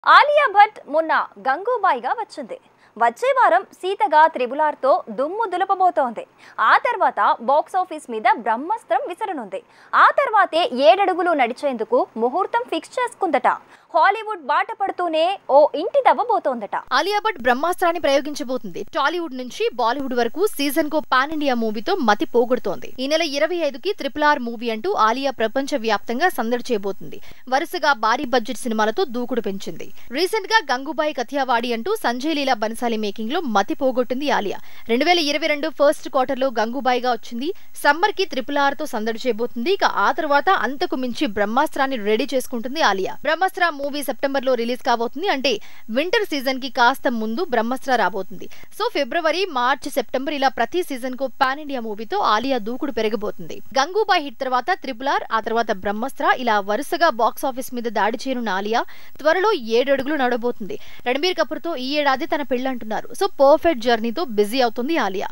ఆలియా భట్ మొన్న గంగూబాయిగా వచ్చింది. వచ్చే వారం సీతగా త్రిబుల్ ఆర్తో దుమ్ము దులపబోతోంది. ఆ తర్వాత బాక్స్ ఆఫీస్ మీద బ్రహ్మాస్త్రం విసరనుంది. ఆ తర్వాతే 7 అడుగులు నడిచేందుకు ముహూర్తం ఫిక్స్ చేసుకుందట. హాలీవుడ్ బాట పడుతూనే ఓ ఇంటి దవ్వబోతోందట. ఆలియా భట్ బ్రహ్మాస్త్రాన్ని ప్రయోగించబోతుంది. టాలీవుడ్ నుంచి బాలీవుడ్ వరకు సీజన్ కో పాన్ ఇండియా మూవీతో మతి పోగొడుతోంది. ఈ నెల 25కి RRR మూవీ అంటూ ఆలియా ప్రపంచ వ్యాప్తంగా సందడి చేయబోతుంది. వరుసగా భారీ బడ్జెట్ సినిమాలతో దూకుడు పెంచింది. రీసెంట్ గా గంగూబాయి కథియావాడి అంటూ సంజయ్ లీలా బన్సాలి మేకింగ్ లో మతి పోగొట్టింది ఆలియా. 2022 ఫస్ట్ క్వార్టర్ లో గంగూబాయిగా వచ్చింది. సమ్మర్ కి RRRతో సందడి చేయబోతుంది. ఇక ఆ తర్వాత అంతకు మించి బ్రహ్మాస్త్రాన్ని రెడీ చేసుకుంటుంది ఆలియా. బ్రహ్మాస్త్ర మూవీ సెప్టెంబర్ లో రిలీజ్ కాబోతుంది. అంటే వింటర్ సీజన్ కి కాస్త ముందు బ్రహ్మాస్త్ర రాబోతుంది. సో ఫిబ్రవరి, మార్చ్, సెప్టెంబర్ ఇలా ప్రతి సీజన్ కు పాన్ ఇండియా మూవీతో ఆలియా దూకుడు పెరగబోతుంది. గంగూబాయ్ హిట్ తర్వాత RRR, ఆ తర్వాత బ్రహ్మాస్త్ర ఇలా వరుసగా బాక్స్ ఆఫీస్ మీద దాడి చేయనున్న ఆలియా త్వరలో 7 అడుగులు నడవబోతుంది. రణబీర్ కపూర్ తో ఈ ఏడాది తన పెళ్లి అంటున్నారు. సో పర్ఫెక్ట్ జర్నీతో బిజీ అవుతుంది ఆలియా.